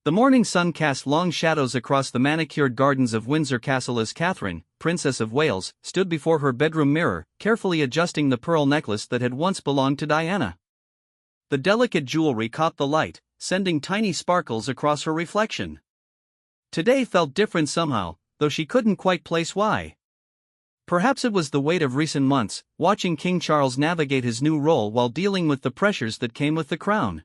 The morning sun cast long shadows across the manicured gardens of Windsor Castle as Catherine, Princess of Wales, stood before her bedroom mirror, carefully adjusting the pearl necklace that had once belonged to Diana. The delicate jewelry caught the light, sending tiny sparkles across her reflection. Today felt different somehow, though she couldn't quite place why. Perhaps it was the weight of recent months, watching King Charles navigate his new role while dealing with the pressures that came with the crown.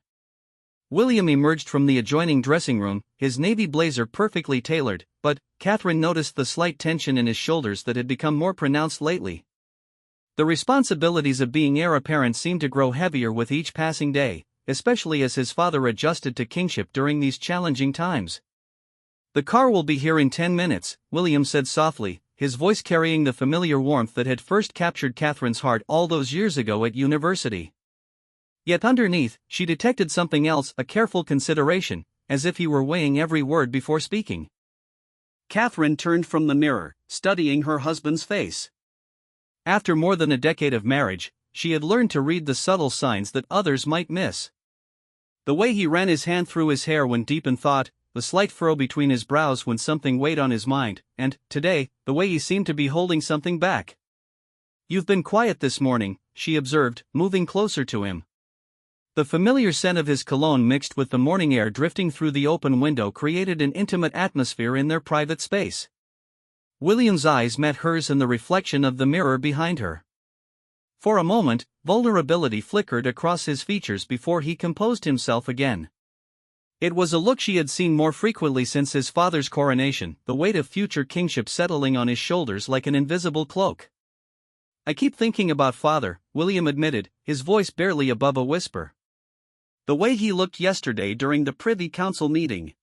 William emerged from the adjoining dressing room, his navy blazer perfectly tailored, but Catherine noticed the slight tension in his shoulders that had become more pronounced lately. The responsibilities of being heir apparent seemed to grow heavier with each passing day, especially as his father adjusted to kingship during these challenging times. "The car will be here in 10 minutes, William said softly, his voice carrying the familiar warmth that had first captured Catherine's heart all those years ago at university. Yet underneath, she detected something else, a careful consideration, as if he were weighing every word before speaking. Catherine turned from the mirror, studying her husband's face. After more than a decade of marriage, she had learned to read the subtle signs that others might miss. The way he ran his hand through his hair when deep in thought, the slight furrow between his brows when something weighed on his mind, and, today, the way he seemed to be holding something back. "You've been quiet this morning," she observed, moving closer to him. The familiar scent of his cologne mixed with the morning air drifting through the open window created an intimate atmosphere in their private space. William's eyes met hers in the reflection of the mirror behind her. For a moment, vulnerability flickered across his features before he composed himself again. It was a look she had seen more frequently since his father's coronation, the weight of future kingship settling on his shoulders like an invisible cloak. "I keep thinking about father," William admitted, his voice barely above a whisper. "The way he looked yesterday during the Privy Council meeting.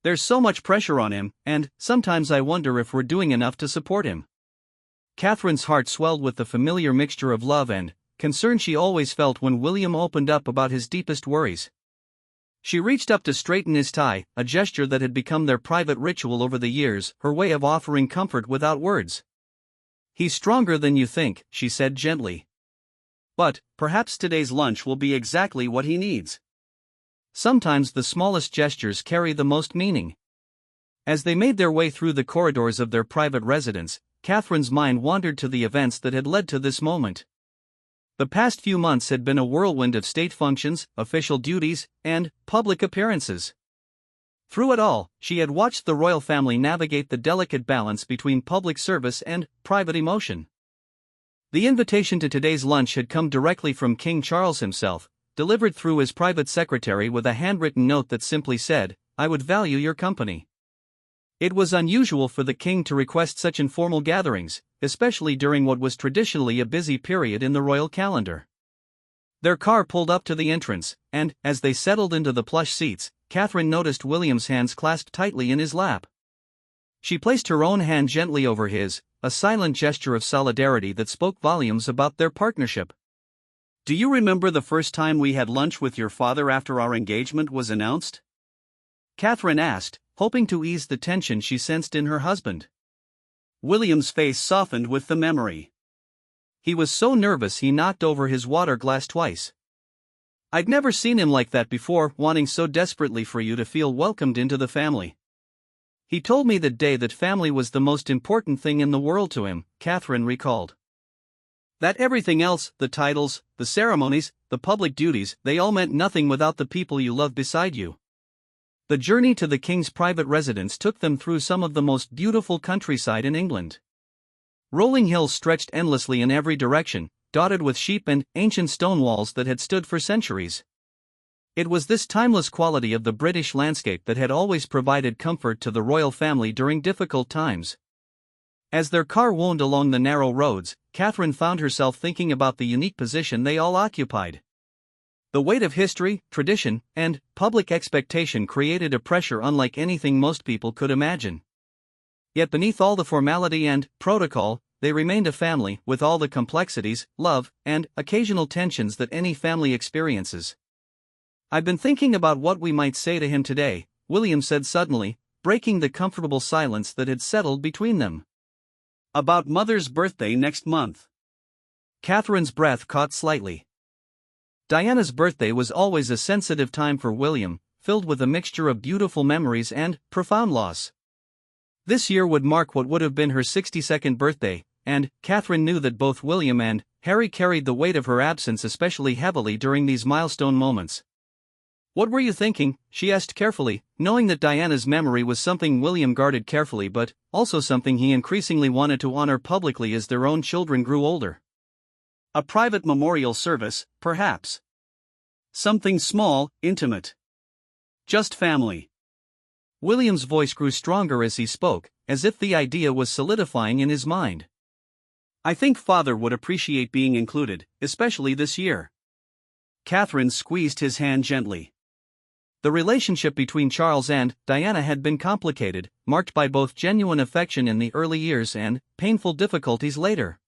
There's so much pressure on him, and sometimes I wonder if we're doing enough to support him." Catherine's heart swelled with the familiar mixture of love and concern she always felt when William opened up about his deepest worries. She reached up to straighten his tie, a gesture that had become their private ritual over the years, her way of offering comfort without words. "He's stronger than you think," she said gently. "But perhaps today's lunch will be exactly what he needs." Sometimes the smallest gestures carry the most meaning. As they made their way through the corridors of their private residence, Catherine's mind wandered to the events that had led to this moment. The past few months had been a whirlwind of state functions, official duties, and public appearances. Through it all, she had watched the royal family navigate the delicate balance between public service and private emotion. The invitation to today's lunch had come directly from King Charles himself, delivered through his private secretary with a handwritten note that simply said, "I would value your company." It was unusual for the king to request such informal gatherings, especially during what was traditionally a busy period in the royal calendar. Their car pulled up to the entrance, and, as they settled into the plush seats, Catherine noticed William's hands clasped tightly in his lap. She placed her own hand gently over his, a silent gesture of solidarity that spoke volumes about their partnership. "Do you remember the first time we had lunch with your father after our engagement was announced?" Catherine asked, hoping to ease the tension she sensed in her husband. William's face softened with the memory. He was so nervous he knocked over his water glass twice. "I'd never seen him like that before, wanting so desperately for you to feel welcomed into the family. He told me that day that family was the most important thing in the world to him," Catherine recalled. "That everything else, the titles, the ceremonies, the public duties, they all meant nothing without the people you love beside you." The journey to the king's private residence took them through some of the most beautiful countryside in England. Rolling hills stretched endlessly in every direction, dotted with sheep and ancient stone walls that had stood for centuries. It was this timeless quality of the British landscape that had always provided comfort to the royal family during difficult times. As their car wound along the narrow roads, Catherine found herself thinking about the unique position they all occupied. The weight of history, tradition, and public expectation created a pressure unlike anything most people could imagine. Yet beneath all the formality and protocol, they remained a family with all the complexities, love, and occasional tensions that any family experiences. "I've been thinking about what we might say to him today," William said suddenly, breaking the comfortable silence that had settled between them. "About Mother's birthday next month." Catherine's breath caught slightly. Diana's birthday was always a sensitive time for William, filled with a mixture of beautiful memories and profound loss. This year would mark what would have been her 62nd birthday, and Catherine knew that both William and Harry carried the weight of her absence especially heavily during these milestone moments. "What were you thinking?" she asked carefully, knowing that Diana's memory was something William guarded carefully but also something he increasingly wanted to honor publicly as their own children grew older. "A private memorial service, perhaps. Something small, intimate. Just family." William's voice grew stronger as he spoke, as if the idea was solidifying in his mind. "I think Father would appreciate being included, especially this year." Catherine squeezed his hand gently. The relationship between Charles and Diana had been complicated, marked by both genuine affection in the early years and painful difficulties later.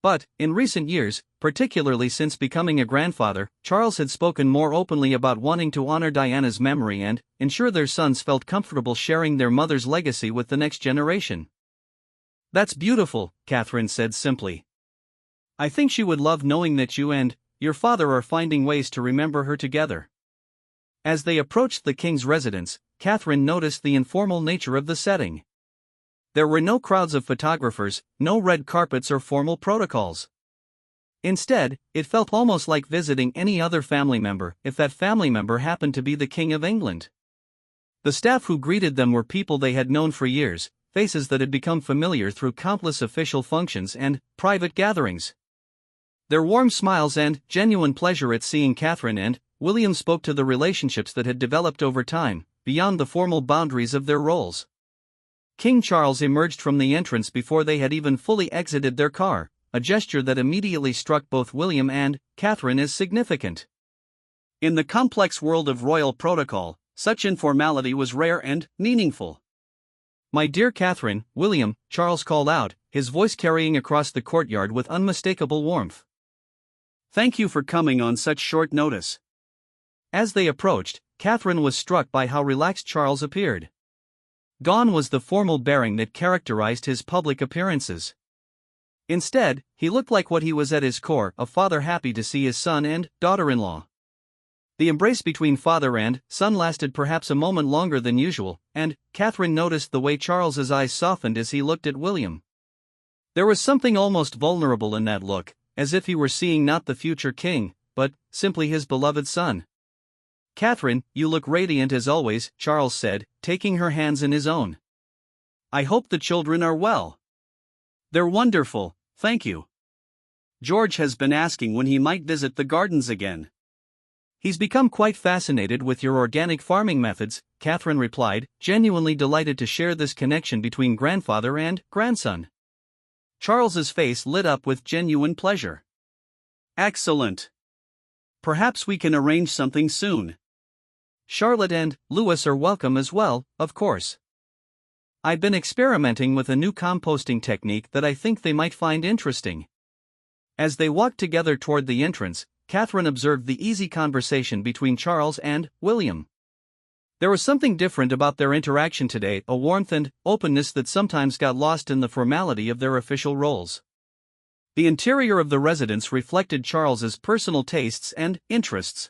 But, in recent years, particularly since becoming a grandfather, Charles had spoken more openly about wanting to honor Diana's memory and ensure their sons felt comfortable sharing their mother's legacy with the next generation. "That's beautiful," Catherine said simply. "I think she would love knowing that you and your father are finding ways to remember her together." As they approached the king's residence, Catherine noticed the informal nature of the setting. There were no crowds of photographers, no red carpets or formal protocols. Instead, it felt almost like visiting any other family member, if that family member happened to be the King of England. The staff who greeted them were people they had known for years, faces that had become familiar through countless official functions and private gatherings. Their warm smiles and genuine pleasure at seeing Catherine and William spoke to the relationships that had developed over time, beyond the formal boundaries of their roles. King Charles emerged from the entrance before they had even fully exited their car, a gesture that immediately struck both William and Catherine as significant. In the complex world of royal protocol, such informality was rare and meaningful. "My dear Catherine," William, Charles called out, his voice carrying across the courtyard with unmistakable warmth. "Thank you for coming on such short notice." As they approached, Catherine was struck by how relaxed Charles appeared. Gone was the formal bearing that characterized his public appearances. Instead, he looked like what he was at his core, a father happy to see his son and daughter-in-law. The embrace between father and son lasted perhaps a moment longer than usual, and Catherine noticed the way Charles's eyes softened as he looked at William. There was something almost vulnerable in that look, as if he were seeing not the future king, but simply his beloved son. "Catherine, you look radiant as always," Charles said, taking her hands in his own. "I hope the children are well." "They're wonderful, thank you. George has been asking when he might visit the gardens again." "He's become quite fascinated with your organic farming methods," Catherine replied, genuinely delighted to share this connection between grandfather and grandson. Charles's face lit up with genuine pleasure. "Excellent. Perhaps we can arrange something soon. Charlotte and Louis are welcome as well, of course. I've been experimenting with a new composting technique that I think they might find interesting." As they walked together toward the entrance, Catherine observed the easy conversation between Charles and William. There was something different about their interaction today, a warmth and openness that sometimes got lost in the formality of their official roles. The interior of the residence reflected Charles's personal tastes and interests.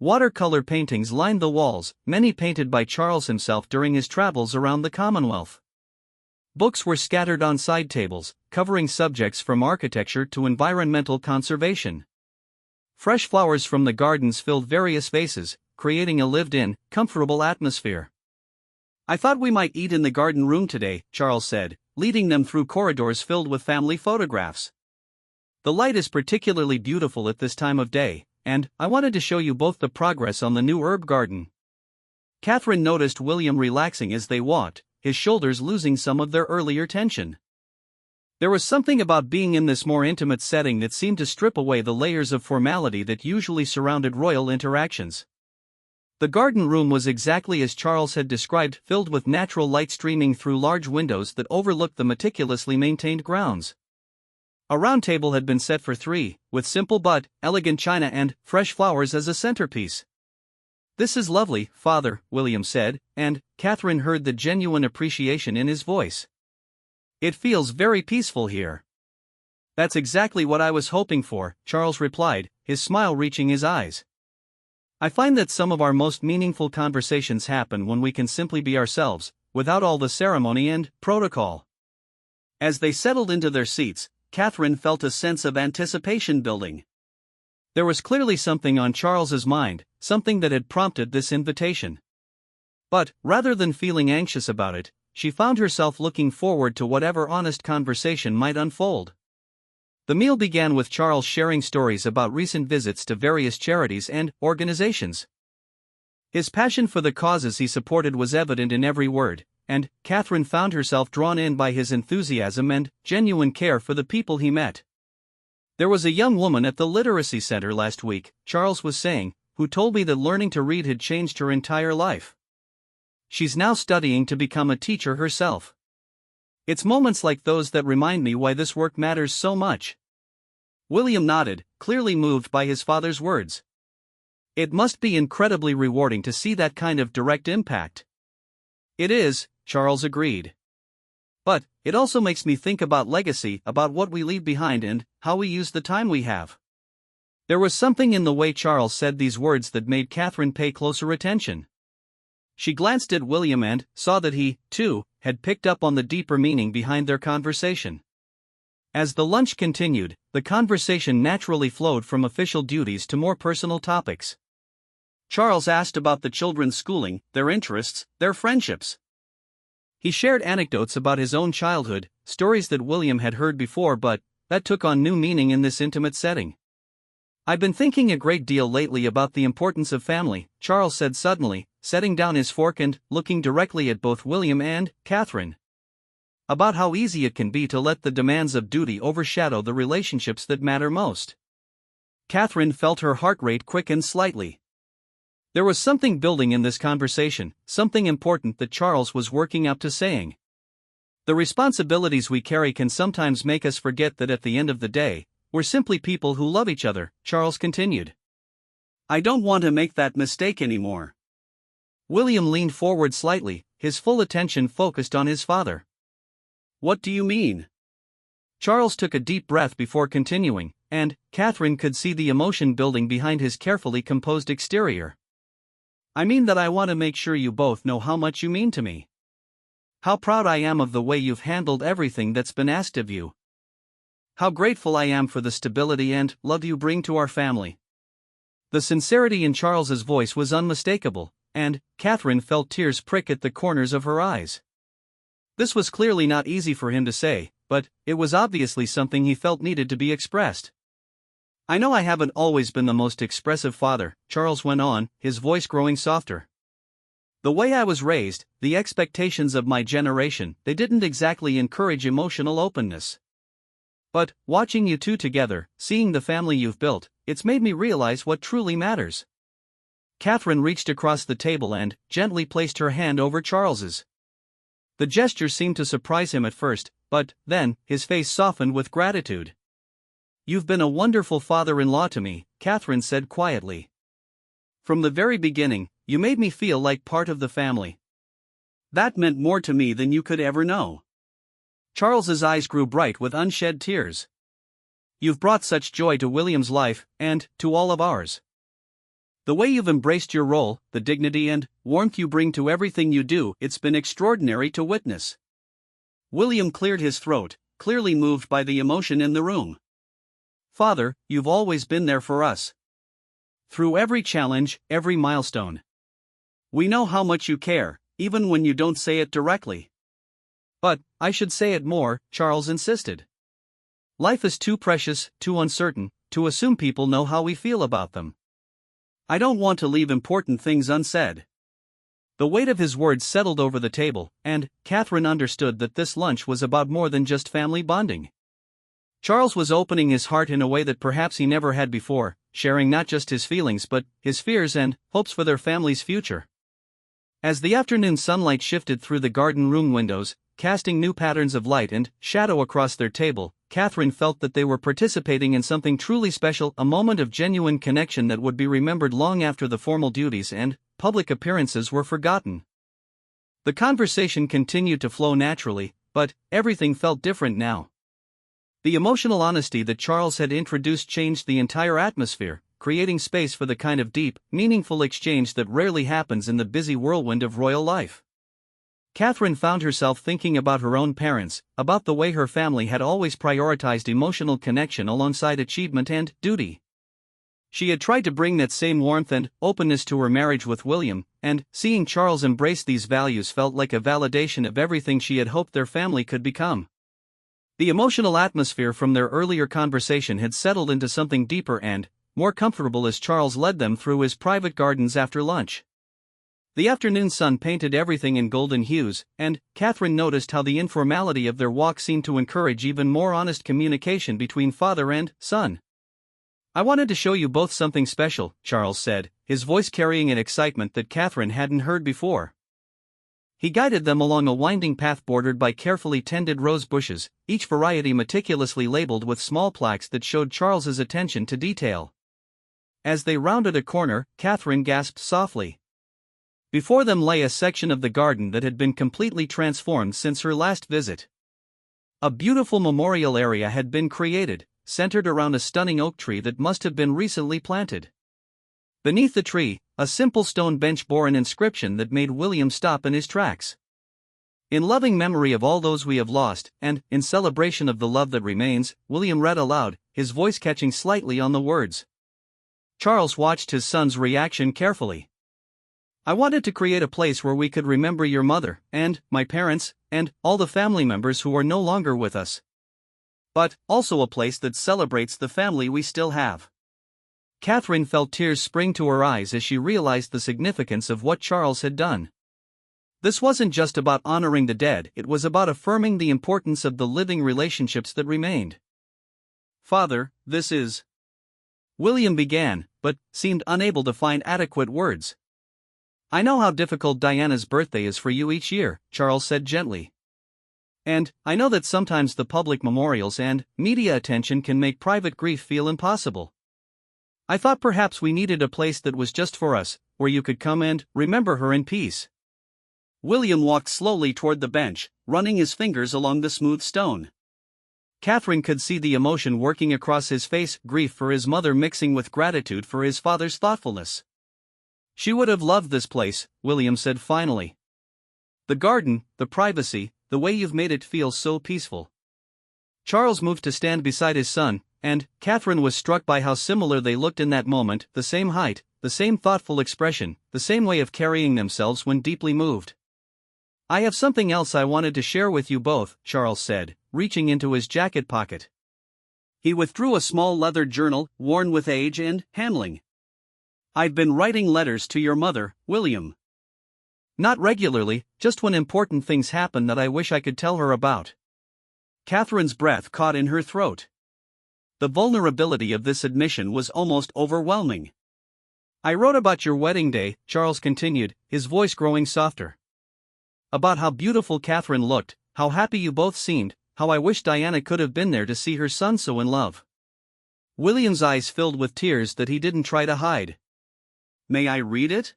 Watercolor paintings lined the walls, many painted by Charles himself during his travels around the Commonwealth. Books were scattered on side tables, covering subjects from architecture to environmental conservation. Fresh flowers from the gardens filled various vases, creating a lived-in, comfortable atmosphere. "I thought we might eat in the garden room today," Charles said, leading them through corridors filled with family photographs. "The light is particularly beautiful at this time of day, and I wanted to show you both the progress on the new herb garden." Catherine noticed William relaxing as they walked, his shoulders losing some of their earlier tension. There was something about being in this more intimate setting that seemed to strip away the layers of formality that usually surrounded royal interactions. The garden room was exactly as Charles had described, filled with natural light streaming through large windows that overlooked the meticulously maintained grounds. A round table had been set for three, with simple but elegant china and fresh flowers as a centerpiece. "This is lovely, Father," William said, and Catherine heard the genuine appreciation in his voice. "It feels very peaceful here." "That's exactly what I was hoping for," Charles replied, his smile reaching his eyes. I find that some of our most meaningful conversations happen when we can simply be ourselves, without all the ceremony and protocol. As they settled into their seats, Catherine felt a sense of anticipation building. There was clearly something on Charles's mind, something that had prompted this invitation. But, rather than feeling anxious about it, she found herself looking forward to whatever honest conversation might unfold. The meal began with Charles sharing stories about recent visits to various charities and organizations. His passion for the causes he supported was evident in every word, and Catherine found herself drawn in by his enthusiasm and genuine care for the people he met. "There was a young woman at the Literacy Center last week," Charles was saying, "who told me that learning to read had changed her entire life. She's now studying to become a teacher herself. It's moments like those that remind me why this work matters so much." William nodded, clearly moved by his father's words. "It must be incredibly rewarding to see that kind of direct impact." "It is," Charles agreed. "But it also makes me think about legacy, about what we leave behind and how we use the time we have." There was something in the way Charles said these words that made Catherine pay closer attention. She glanced at William and saw that he, too, had picked up on the deeper meaning behind their conversation. As the lunch continued, the conversation naturally flowed from official duties to more personal topics. Charles asked about the children's schooling, their interests, their friendships. He shared anecdotes about his own childhood, stories that William had heard before but that took on new meaning in this intimate setting. "I've been thinking a great deal lately about the importance of family," Charles said suddenly, setting down his fork and looking directly at both William and Catherine. "About how easy it can be to let the demands of duty overshadow the relationships that matter most." Catherine felt her heart rate quicken slightly. There was something building in this conversation, something important that Charles was working up to saying. "The responsibilities we carry can sometimes make us forget that at the end of the day, we're simply people who love each other," Charles continued. "I don't want to make that mistake anymore." William leaned forward slightly, his full attention focused on his father. "What do you mean?" Charles took a deep breath before continuing, and Catherine could see the emotion building behind his carefully composed exterior. "I mean that I want to make sure you both know how much you mean to me. How proud I am of the way you've handled everything that's been asked of you. How grateful I am for the stability and love you bring to our family." The sincerity in Charles's voice was unmistakable, and Catherine felt tears prick at the corners of her eyes. This was clearly not easy for him to say, but it was obviously something he felt needed to be expressed. "I know I haven't always been the most expressive father," Charles went on, his voice growing softer. "The way I was raised, the expectations of my generation, they didn't exactly encourage emotional openness. But, watching you two together, seeing the family you've built, it's made me realize what truly matters." Catherine reached across the table and gently placed her hand over Charles's. The gesture seemed to surprise him at first, but then his face softened with gratitude. "You've been a wonderful father-in-law to me," Catherine said quietly. "From the very beginning, you made me feel like part of the family. That meant more to me than you could ever know." Charles's eyes grew bright with unshed tears. "You've brought such joy to William's life, and to all of ours. The way you've embraced your role, the dignity and warmth you bring to everything you do, it's been extraordinary to witness." William cleared his throat, clearly moved by the emotion in the room. "Father, you've always been there for us. Through every challenge, every milestone. We know how much you care, even when you don't say it directly." "But I should say it more," Charles insisted. "Life is too precious, too uncertain, to assume people know how we feel about them. I don't want to leave important things unsaid." The weight of his words settled over the table, and Catherine understood that this lunch was about more than just family bonding. Charles was opening his heart in a way that perhaps he never had before, sharing not just his feelings but his fears and hopes for their family's future. As the afternoon sunlight shifted through the garden room windows, casting new patterns of light and shadow across their table, Catherine felt that they were participating in something truly special, a moment of genuine connection that would be remembered long after the formal duties and public appearances were forgotten. The conversation continued to flow naturally, but everything felt different now. The emotional honesty that Charles had introduced changed the entire atmosphere, creating space for the kind of deep, meaningful exchange that rarely happens in the busy whirlwind of royal life. Catherine found herself thinking about her own parents, about the way her family had always prioritized emotional connection alongside achievement and duty. She had tried to bring that same warmth and openness to her marriage with William, and seeing Charles embrace these values felt like a validation of everything she had hoped their family could become. The emotional atmosphere from their earlier conversation had settled into something deeper and more comfortable as Charles led them through his private gardens after lunch. The afternoon sun painted everything in golden hues, and Catherine noticed how the informality of their walk seemed to encourage even more honest communication between father and son. "I wanted to show you both something special," Charles said, his voice carrying an excitement that Catherine hadn't heard before. He guided them along a winding path bordered by carefully tended rose bushes, each variety meticulously labeled with small plaques that showed Charles's attention to detail. As they rounded a corner, Catherine gasped softly. Before them lay a section of the garden that had been completely transformed since her last visit. A beautiful memorial area had been created, centered around a stunning oak tree that must have been recently planted. Beneath the tree, a simple stone bench bore an inscription that made William stop in his tracks. "In loving memory of all those we have lost, and in celebration of the love that remains," William read aloud, his voice catching slightly on the words. Charles watched his son's reaction carefully. "I wanted to create a place where we could remember your mother, and my parents, and all the family members who are no longer with us. But also a place that celebrates the family we still have." Catherine felt tears spring to her eyes as she realized the significance of what Charles had done. This wasn't just about honoring the dead, it was about affirming the importance of the living relationships that remained. "Father, this is..." William began, but seemed unable to find adequate words. "I know how difficult Diana's birthday is for you each year," Charles said gently. "And I know that sometimes the public memorials and media attention can make private grief feel impossible. I thought perhaps we needed a place that was just for us, where you could come and remember her in peace." William walked slowly toward the bench, running his fingers along the smooth stone. Catherine could see the emotion working across his face, grief for his mother mixing with gratitude for his father's thoughtfulness. "She would have loved this place," William said finally. "The garden, the privacy, the way you've made it feel so peaceful." Charles moved to stand beside his son, and Catherine was struck by how similar they looked in that moment, the same height, the same thoughtful expression, the same way of carrying themselves when deeply moved. "I have something else I wanted to share with you both," Charles said, reaching into his jacket pocket. He withdrew a small leather journal, worn with age and handling. "I've been writing letters to your mother, William. Not regularly, just when important things happen that I wish I could tell her about." Catherine's breath caught in her throat. The vulnerability of this admission was almost overwhelming. "I wrote about your wedding day," Charles continued, his voice growing softer. "About how beautiful Catherine looked, how happy you both seemed, how I wish Diana could have been there to see her son so in love." William's eyes filled with tears that he didn't try to hide. "May I read it?"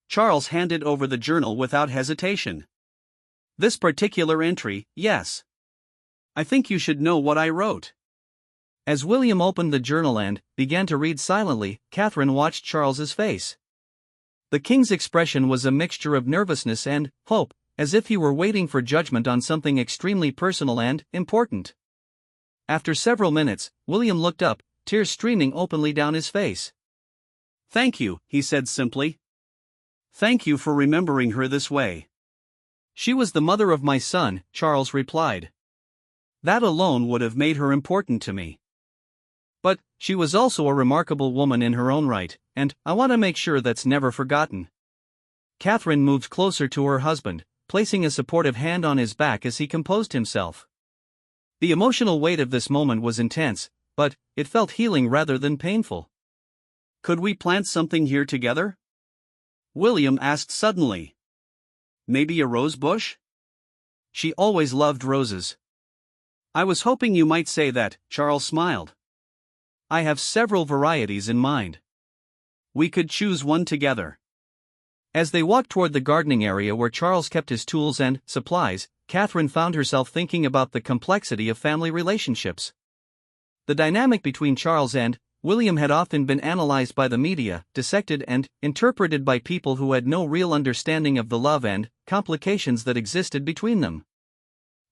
Charles handed over the journal without hesitation. "This particular entry, yes. I think you should know what I wrote." As William opened the journal and began to read silently, Catherine watched Charles's face. The king's expression was a mixture of nervousness and hope, as if he were waiting for judgment on something extremely personal and important. After several minutes, William looked up, tears streaming openly down his face. "Thank you," he said simply. "Thank you for remembering her this way." "She was the mother of my son," Charles replied. "That alone would have made her important to me. But she was also a remarkable woman in her own right, and I want to make sure that's never forgotten." Catherine moved closer to her husband, placing a supportive hand on his back as he composed himself. The emotional weight of this moment was intense, but it felt healing rather than painful. "Could we plant something here together?" William asked suddenly. "Maybe a rose bush?" "She always loved roses." "I was hoping you might say that," Charles smiled. "I have several varieties in mind. We could choose one together." As they walked toward the gardening area where Charles kept his tools and supplies, Catherine found herself thinking about the complexity of family relationships. The dynamic between Charles and William had often been analyzed by the media, dissected and interpreted by people who had no real understanding of the love and complications that existed between them.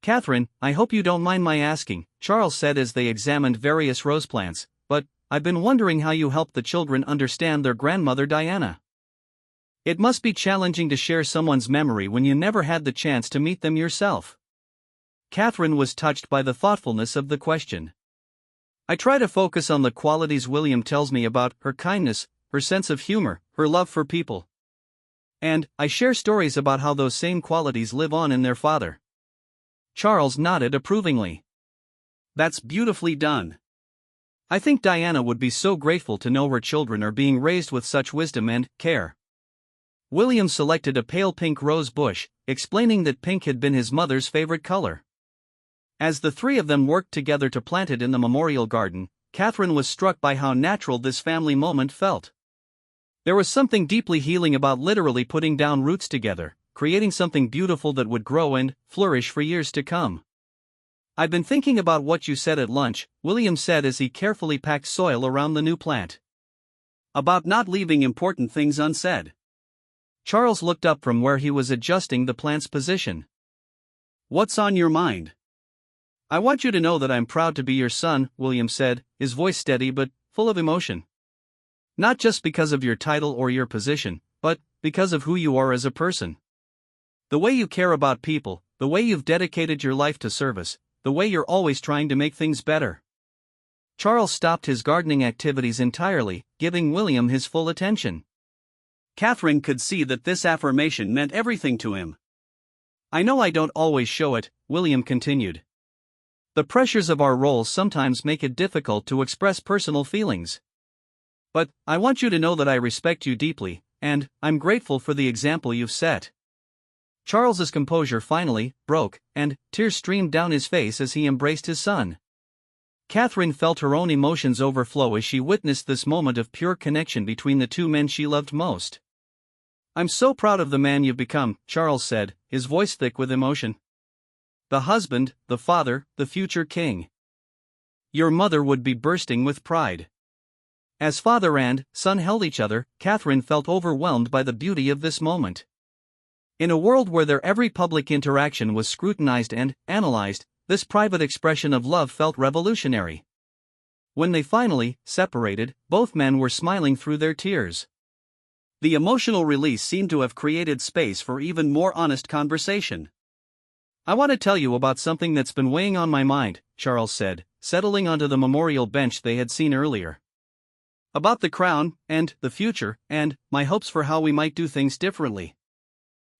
"Catherine, I hope you don't mind my asking," Charles said as they examined various rose plants, "but I've been wondering how you help the children understand their grandmother Diana. It must be challenging to share someone's memory when you never had the chance to meet them yourself." Catherine was touched by the thoughtfulness of the question. "I try to focus on the qualities William tells me about: her kindness, her sense of humor, her love for people. And I share stories about how those same qualities live on in their father." Charles nodded approvingly. "That's beautifully done. I think Diana would be so grateful to know her children are being raised with such wisdom and care." William selected a pale pink rose bush, explaining that pink had been his mother's favorite color. As the three of them worked together to plant it in the memorial garden, Catherine was struck by how natural this family moment felt. There was something deeply healing about literally putting down roots together, creating something beautiful that would grow and flourish for years to come. "I've been thinking about what you said at lunch," William said as he carefully packed soil around the new plant. "About not leaving important things unsaid." Charles looked up from where he was adjusting the plant's position. "What's on your mind?" "I want you to know that I'm proud to be your son," William said, his voice steady but full of emotion. "Not just because of your title or your position, but because of who you are as a person. The way you care about people, the way you've dedicated your life to service, the way you're always trying to make things better." Charles stopped his gardening activities entirely, giving William his full attention. Catherine could see that this affirmation meant everything to him. "I know I don't always show it," William continued. "The pressures of our roles sometimes make it difficult to express personal feelings. But I want you to know that I respect you deeply, and I'm grateful for the example you've set." Charles's composure finally broke, and tears streamed down his face as he embraced his son. Catherine felt her own emotions overflow as she witnessed this moment of pure connection between the two men she loved most. "I'm so proud of the man you've become," Charles said, his voice thick with emotion. "The husband, the father, the future king. Your mother would be bursting with pride." As father and son held each other, Catherine felt overwhelmed by the beauty of this moment. In a world where their every public interaction was scrutinized and analyzed, this private expression of love felt revolutionary. When they finally separated, both men were smiling through their tears. The emotional release seemed to have created space for even more honest conversation. "I want to tell you about something that's been weighing on my mind," Charles said, settling onto the memorial bench they had seen earlier. "About the crown, and the future, and my hopes for how we might do things differently."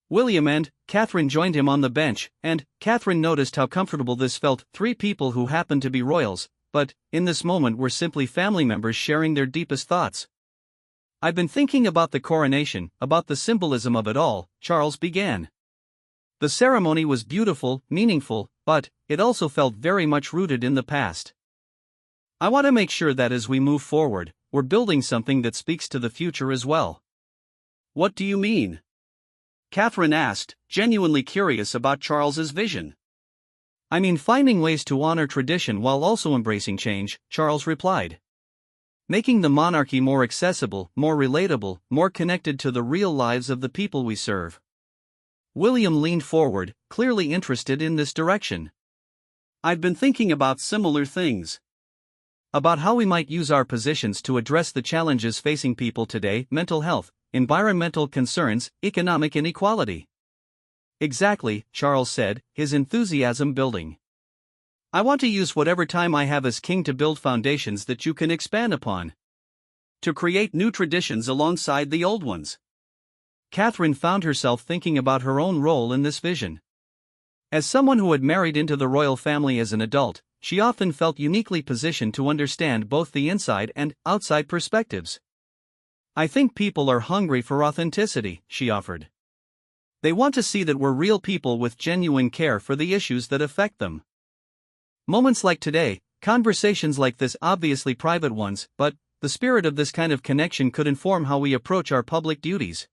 William and Catherine joined him on the bench, and Catherine noticed how comfortable this felt. Three people who happened to be royals, but in this moment were simply family members sharing their deepest thoughts. "I've been thinking about the coronation, about the symbolism of it all," Charles began. "The ceremony was beautiful, meaningful, but it also felt very much rooted in the past. I want to make sure that as we move forward, we're building something that speaks to the future as well." "What do you mean?" Catherine asked, genuinely curious about Charles's vision. "I mean finding ways to honor tradition while also embracing change," Charles replied. "Making the monarchy more accessible, more relatable, more connected to the real lives of the people we serve." William leaned forward, clearly interested in this direction. "I've been thinking about similar things. About how we might use our positions to address the challenges facing people today: mental health, environmental concerns, economic inequality." "Exactly," Charles said, his enthusiasm building. "I want to use whatever time I have as king to build foundations that you can expand upon. To create new traditions alongside the old ones." Catherine found herself thinking about her own role in this vision. As someone who had married into the royal family as an adult, she often felt uniquely positioned to understand both the inside and outside perspectives. "I think people are hungry for authenticity," she offered. "They want to see that we're real people with genuine care for the issues that affect them. Moments like today, conversations like this, obviously private ones, but the spirit of this kind of connection could inform how we approach our public duties."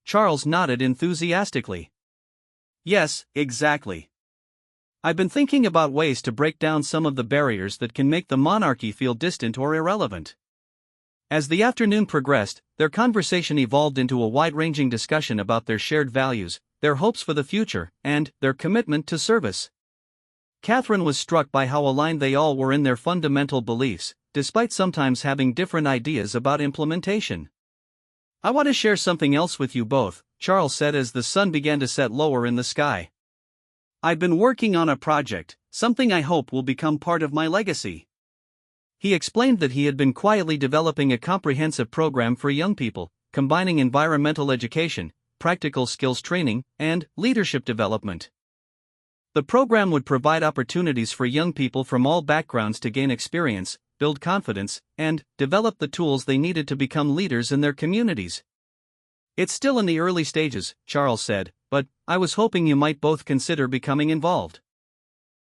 Charles nodded enthusiastically. "Yes, exactly. I've been thinking about ways to break down some of the barriers that can make the monarchy feel distant or irrelevant. As the afternoon progressed, their conversation evolved into a wide-ranging discussion about their shared values, their hopes for the future, and their commitment to service. Catherine was struck by how aligned they all were in their fundamental beliefs, despite sometimes having different ideas about implementation. "I want to share something else with you both," Charles said as the sun began to set lower in the sky. "I've been working on a project, something I hope will become part of my legacy." He explained that he had been quietly developing a comprehensive program for young people, combining environmental education, practical skills training, and leadership development. The program would provide opportunities for young people from all backgrounds to gain experience, build confidence, and develop the tools they needed to become leaders in their communities. "It's still in the early stages," Charles said, "but I was hoping you might both consider becoming involved.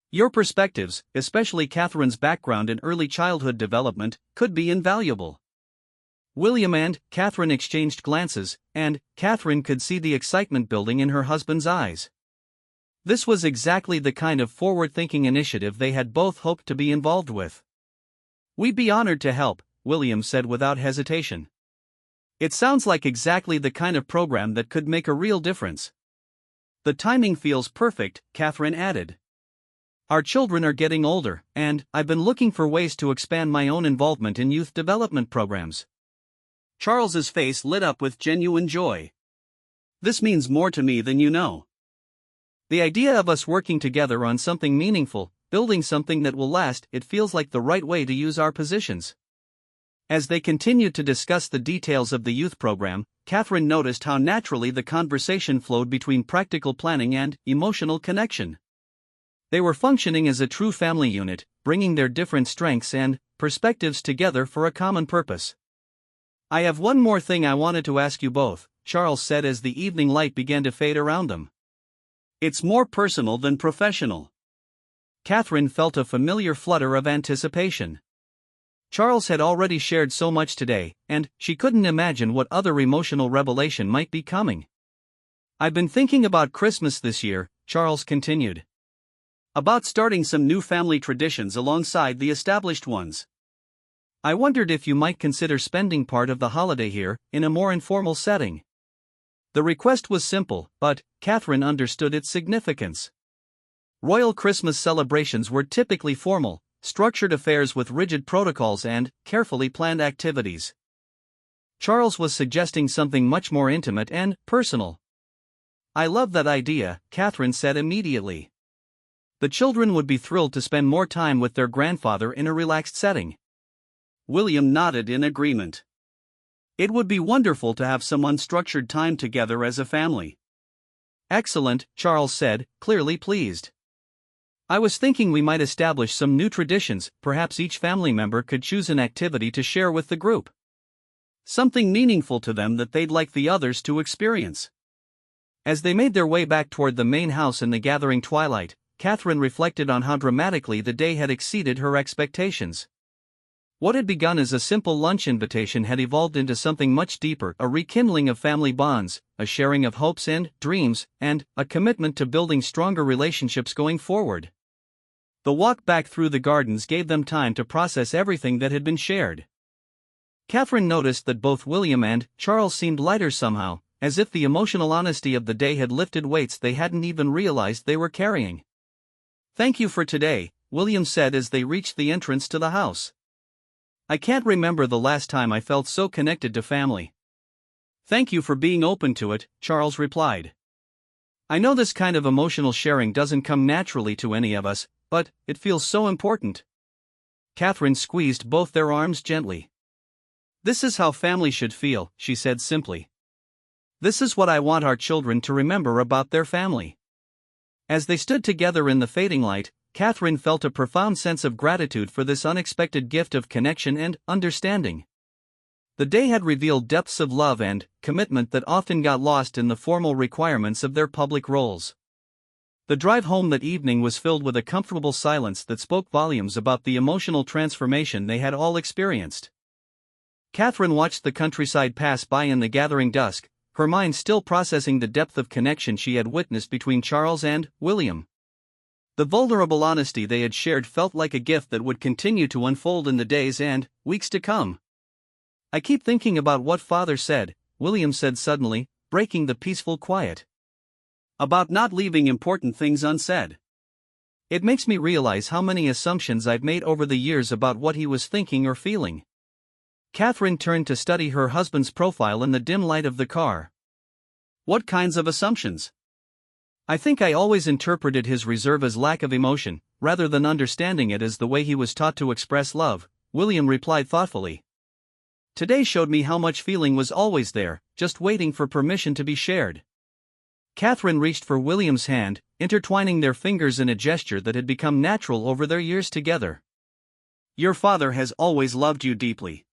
Your perspectives, especially Catherine's background in early childhood development, could be invaluable." William and Catherine exchanged glances, and Catherine could see the excitement building in her husband's eyes. This was exactly the kind of forward-thinking initiative they had both hoped to be involved with. "We'd be honored to help," William said without hesitation. "It sounds like exactly the kind of program that could make a real difference." "The timing feels perfect," Catherine added. "Our children are getting older, and I've been looking for ways to expand my own involvement in youth development programs." Charles's face lit up with genuine joy. "This means more to me than you know. The idea of us working together on something meaningful, building something that will last, it feels like the right way to use our positions." As they continued to discuss the details of the youth program, Catherine noticed how naturally the conversation flowed between practical planning and emotional connection. They were functioning as a true family unit, bringing their different strengths and perspectives together for a common purpose. "I have one more thing I wanted to ask you both," Charles said as the evening light began to fade around them. "It's more personal than professional." Catherine felt a familiar flutter of anticipation. Charles had already shared so much today, and she couldn't imagine what other emotional revelation might be coming. "I've been thinking about Christmas this year," Charles continued. "About starting some new family traditions alongside the established ones. I wondered if you might consider spending part of the holiday here, in a more informal setting." The request was simple, but Catherine understood its significance. Royal Christmas celebrations were typically formal, structured affairs with rigid protocols and carefully planned activities. Charles was suggesting something much more intimate and personal. "I love that idea," Catherine said immediately. The children would be thrilled to spend more time with their grandfather in a relaxed setting. William nodded in agreement. "It would be wonderful to have some unstructured time together as a family." "Excellent," Charles said, clearly pleased. "I was thinking we might establish some new traditions, perhaps each family member could choose an activity to share with the group. Something meaningful to them that they'd like the others to experience." As they made their way back toward the main house in the gathering twilight, Catherine reflected on how dramatically the day had exceeded her expectations. What had begun as a simple lunch invitation had evolved into something much deeper, a rekindling of family bonds, a sharing of hopes and dreams, and a commitment to building stronger relationships going forward. The walk back through the gardens gave them time to process everything that had been shared. Catherine noticed that both William and Charles seemed lighter somehow, as if the emotional honesty of the day had lifted weights they hadn't even realized they were carrying. "Thank you for today," William said as they reached the entrance to the house. "I can't remember the last time I felt so connected to family." "Thank you for being open to it," Charles replied. "I know this kind of emotional sharing doesn't come naturally to any of us, but it feels so important." Catherine squeezed both their arms gently. "This is how family should feel," she said simply. "This is what I want our children to remember about their family." As they stood together in the fading light, Catherine felt a profound sense of gratitude for this unexpected gift of connection and understanding. The day had revealed depths of love and commitment that often got lost in the formal requirements of their public roles. The drive home that evening was filled with a comfortable silence that spoke volumes about the emotional transformation they had all experienced. Catherine watched the countryside pass by in the gathering dusk, her mind still processing the depth of connection she had witnessed between Charles and William. The vulnerable honesty they had shared felt like a gift that would continue to unfold in the days and weeks to come. "I keep thinking about what Father said," William said suddenly, breaking the peaceful quiet. "About not leaving important things unsaid. It makes me realize how many assumptions I've made over the years about what he was thinking or feeling." Catherine turned to study her husband's profile in the dim light of the car. "What kinds of assumptions?" "I think I always interpreted his reserve as lack of emotion, rather than understanding it as the way he was taught to express love," William replied thoughtfully. "Today showed me how much feeling was always there, just waiting for permission to be shared." Catherine reached for William's hand, intertwining their fingers in a gesture that had become natural over their years together. "Your father has always loved you deeply."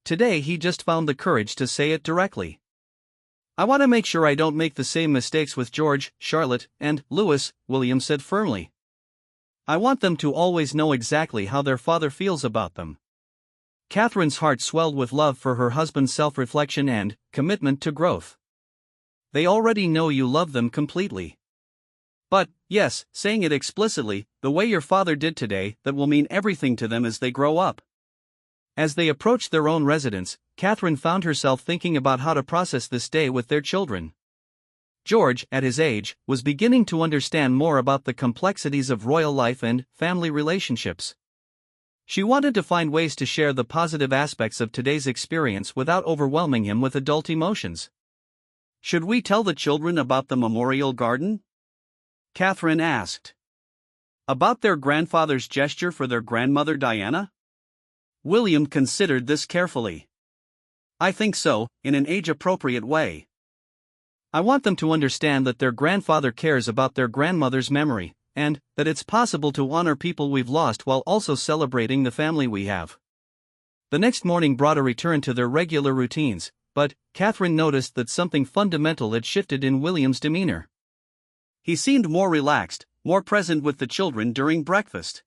Today he just found the courage to say it directly. "I want to make sure I don't make the same mistakes with George, Charlotte, and Louis," William said firmly. "I want them to always know exactly how their father feels about them." Catherine's heart swelled with love for her husband's self-reflection and commitment to growth. "They already know you love them completely. But, yes, saying it explicitly, the way your father did today, that will mean everything to them as they grow up." As they approached their own residence, Catherine found herself thinking about how to process this day with their children. George, at his age, was beginning to understand more about the complexities of royal life and family relationships. She wanted to find ways to share the positive aspects of today's experience without overwhelming him with adult emotions. "Should we tell the children about the memorial garden?" Catherine asked. "About their grandfather's gesture for their grandmother Diana?" William considered this carefully. "I think so, in an age-appropriate way. I want them to understand that their grandfather cares about their grandmother's memory, and that it's possible to honor people we've lost while also celebrating the family we have." The next morning brought a return to their regular routines, but Catherine noticed that something fundamental had shifted in William's demeanor. He seemed more relaxed, more present with the children during breakfast.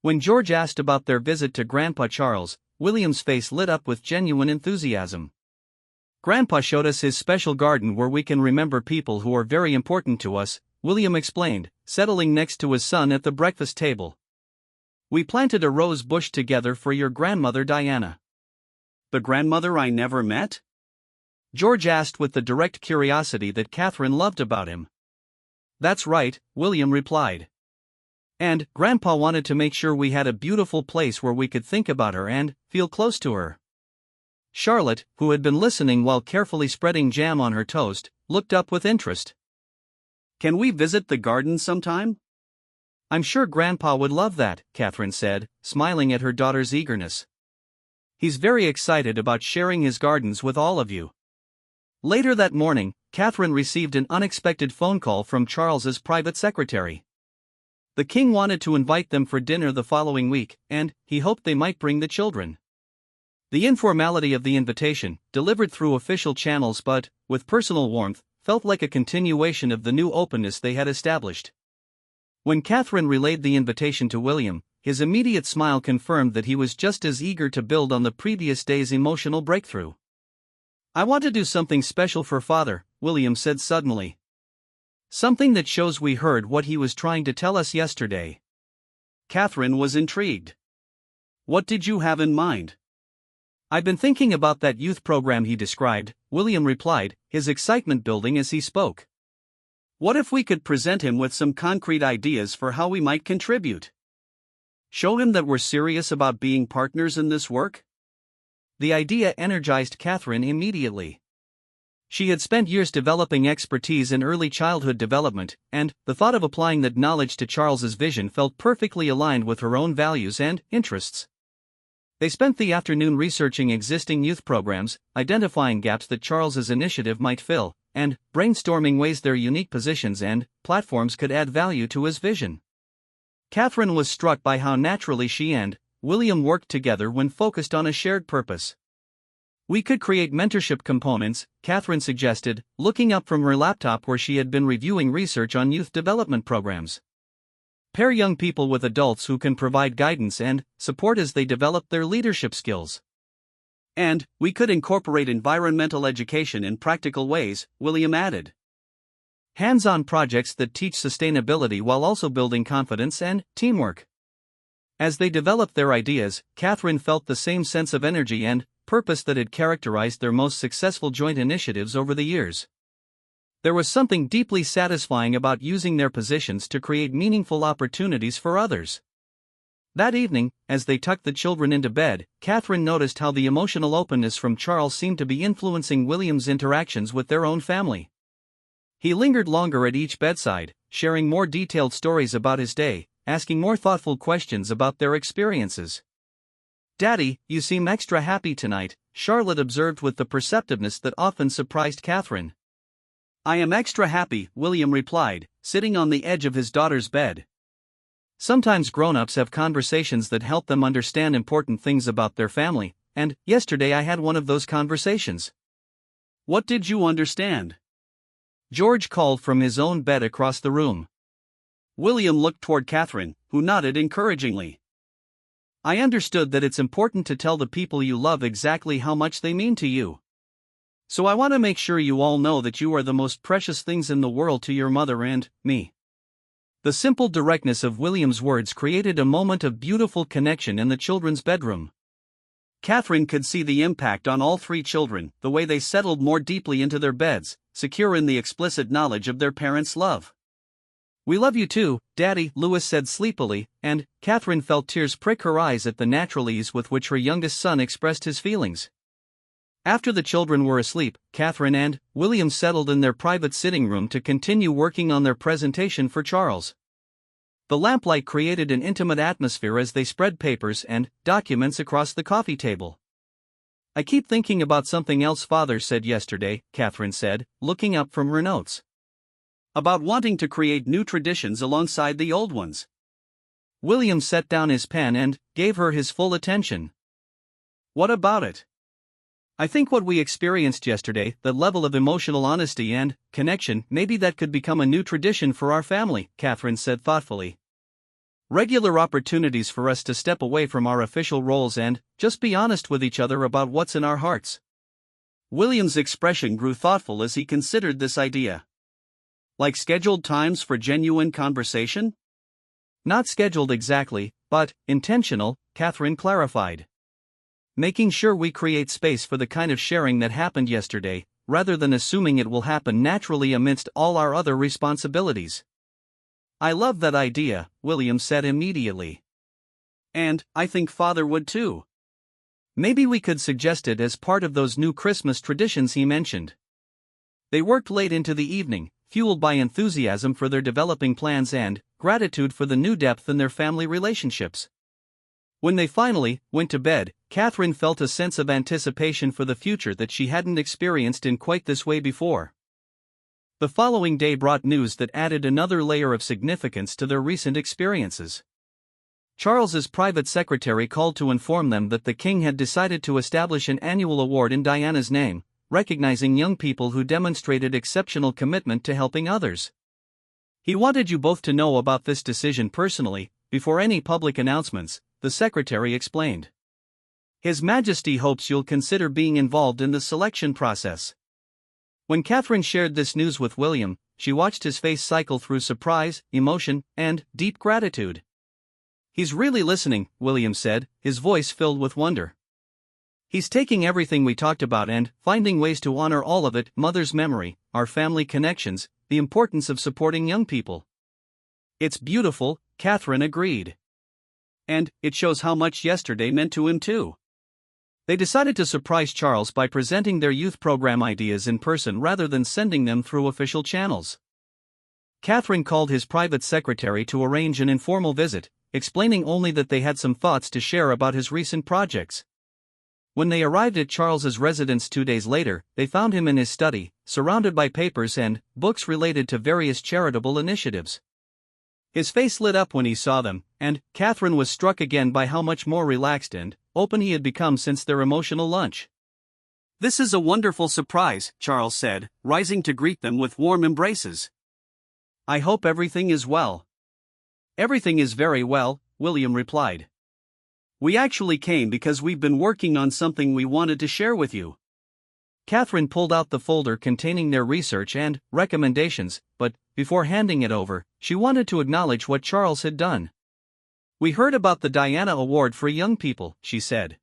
When George asked about their visit to Grandpa Charles, William's face lit up with genuine enthusiasm. "Grandpa showed us his special garden where we can remember people who are very important to us," William explained, settling next to his son at the breakfast table. "We planted a rose bush together for your grandmother Diana." "The grandmother I never met?" George asked with the direct curiosity that Catherine loved about him. "That's right," William replied. "And Grandpa wanted to make sure we had a beautiful place where we could think about her and feel close to her." Charlotte, who had been listening while carefully spreading jam on her toast, looked up with interest. "Can we visit the garden sometime?" "I'm sure Grandpa would love that," Catherine said, smiling at her daughter's eagerness. "He's very excited about sharing his gardens with all of you." Later that morning, Catherine received an unexpected phone call from Charles's private secretary. The king wanted to invite them for dinner the following week, and he hoped they might bring the children. The informality of the invitation, delivered through official channels but, with personal warmth, felt like a continuation of the new openness they had established. When Catherine relayed the invitation to William, his immediate smile confirmed that he was just as eager to build on the previous day's emotional breakthrough. "I want to do something special for Father," William said suddenly. "Something that shows we heard what he was trying to tell us yesterday." Catherine was intrigued. "What did you have in mind?" "I've been thinking about that youth program he described," William replied, his excitement building as he spoke. "What if we could present him with some concrete ideas for how we might contribute? Show him that we're serious about being partners in this work?" The idea energized Catherine immediately. She had spent years developing expertise in early childhood development, and the thought of applying that knowledge to Charles's vision felt perfectly aligned with her own values and interests. They spent the afternoon researching existing youth programs, identifying gaps that Charles's initiative might fill, and brainstorming ways their unique positions and platforms could add value to his vision. Catherine was struck by how naturally she and William worked together when focused on a shared purpose. "We could create mentorship components," Catherine suggested, looking up from her laptop where she had been reviewing research on youth development programs. "Pair young people with adults who can provide guidance and support as they develop their leadership skills. And we could incorporate environmental education in practical ways," William added. Hands-on projects that teach sustainability while also building confidence and teamwork. As they developed their ideas, Catherine felt the same sense of energy and purpose that had characterized their most successful joint initiatives over the years. There was something deeply satisfying about using their positions to create meaningful opportunities for others. That evening, as they tucked the children into bed, Catherine noticed how the emotional openness from Charles seemed to be influencing William's interactions with their own family. He lingered longer at each bedside, sharing more detailed stories about his day, asking more thoughtful questions about their experiences. "Daddy, you seem extra happy tonight," Charlotte observed with the perceptiveness that often surprised Catherine. "I am extra happy," William replied, sitting on the edge of his daughter's bed. Sometimes grown-ups have conversations that help them understand important things about their family, and yesterday I had one of those conversations. "What did you understand?" George called from his own bed across the room. William looked toward Catherine, who nodded encouragingly. "I understood that it's important to tell the people you love exactly how much they mean to you. So I want to make sure you all know that you are the most precious things in the world to your mother and me." The simple directness of William's words created a moment of beautiful connection in the children's bedroom. Catherine could see the impact on all three children, the way they settled more deeply into their beds, secure in the explicit knowledge of their parents' love. "We love you too, Daddy," Louis said sleepily, and Catherine felt tears prick her eyes at the natural ease with which her youngest son expressed his feelings. After the children were asleep, Catherine and William settled in their private sitting room to continue working on their presentation for Charles. The lamplight created an intimate atmosphere as they spread papers and documents across the coffee table. "I keep thinking about something else Father said yesterday," Catherine said, looking up from her notes. "About wanting to create new traditions alongside the old ones." William set down his pen and gave her his full attention. "What about it?" "I think what we experienced yesterday, the level of emotional honesty and connection, maybe that could become a new tradition for our family," Catherine said thoughtfully. "Regular opportunities for us to step away from our official roles and just be honest with each other about what's in our hearts." William's expression grew thoughtful as he considered this idea. "Like scheduled times for genuine conversation?" "Not scheduled exactly, but intentional," Catherine clarified. "Making sure we create space for the kind of sharing that happened yesterday, rather than assuming it will happen naturally amidst all our other responsibilities." "I love that idea," William said immediately. "And I think Father would too. Maybe we could suggest it as part of those new Christmas traditions he mentioned." They worked late into the evening, fueled by enthusiasm for their developing plans and gratitude for the new depth in their family relationships. When they finally went to bed, Catherine felt a sense of anticipation for the future that she hadn't experienced in quite this way before. The following day brought news that added another layer of significance to their recent experiences. Charles's private secretary called to inform them that the king had decided to establish an annual award in Diana's name, recognizing young people who demonstrated exceptional commitment to helping others. "He wanted you both to know about this decision personally, before any public announcements," the secretary explained. "His Majesty hopes you'll consider being involved in the selection process." When Catherine shared this news with William, she watched his face cycle through surprise, emotion, and deep gratitude. "He's really listening," William said, his voice filled with wonder. "He's taking everything we talked about and finding ways to honor all of it: mother's memory, our family connections, the importance of supporting young people." "It's beautiful," Catherine agreed. "And it shows how much yesterday meant to him too." They decided to surprise Charles by presenting their youth program ideas in person rather than sending them through official channels. Catherine called his private secretary to arrange an informal visit, explaining only that they had some thoughts to share about his recent projects. When they arrived at Charles's residence 2 days later, they found him in his study, surrounded by papers and books related to various charitable initiatives. His face lit up when he saw them, and Catherine was struck again by how much more relaxed and open he had become since their emotional lunch. "This is a wonderful surprise," Charles said, rising to greet them with warm embraces. "I hope everything is well." "Everything is very well," William replied. "We actually came because we've been working on something we wanted to share with you." Catherine pulled out the folder containing their research and recommendations, but before handing it over, she wanted to acknowledge what Charles had done. "We heard about the Diana Award for Young People," she said.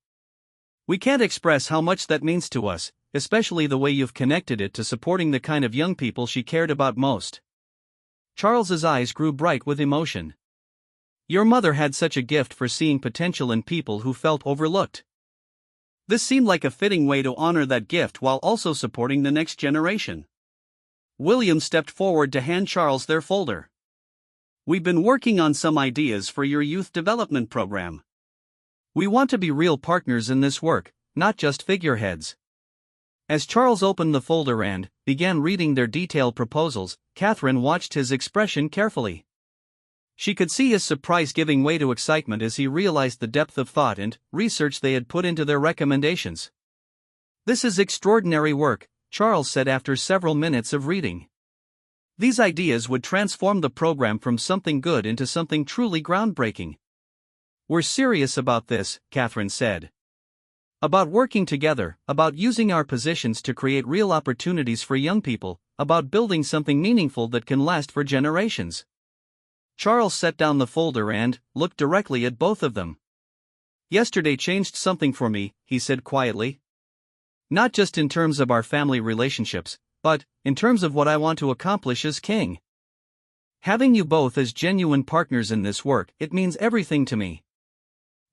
"We can't express how much that means to us, especially the way you've connected it to supporting the kind of young people she cared about most." Charles's eyes grew bright with emotion. "Your mother had such a gift for seeing potential in people who felt overlooked. This seemed like a fitting way to honor that gift while also supporting the next generation." William stepped forward to hand Charles their folder. "We've been working on some ideas for your youth development program. We want to be real partners in this work, not just figureheads." As Charles opened the folder and began reading their detailed proposals, Catherine watched his expression carefully. She could see his surprise giving way to excitement as he realized the depth of thought and research they had put into their recommendations. "This is extraordinary work," Charles said after several minutes of reading. "These ideas would transform the program from something good into something truly groundbreaking." "We're serious about this," Catherine said. "About working together, about using our positions to create real opportunities for young people, about building something meaningful that can last for generations." Charles set down the folder and looked directly at both of them. "Yesterday changed something for me," he said quietly. "Not just in terms of our family relationships, but in terms of what I want to accomplish as king. Having you both as genuine partners in this work, it means everything to me."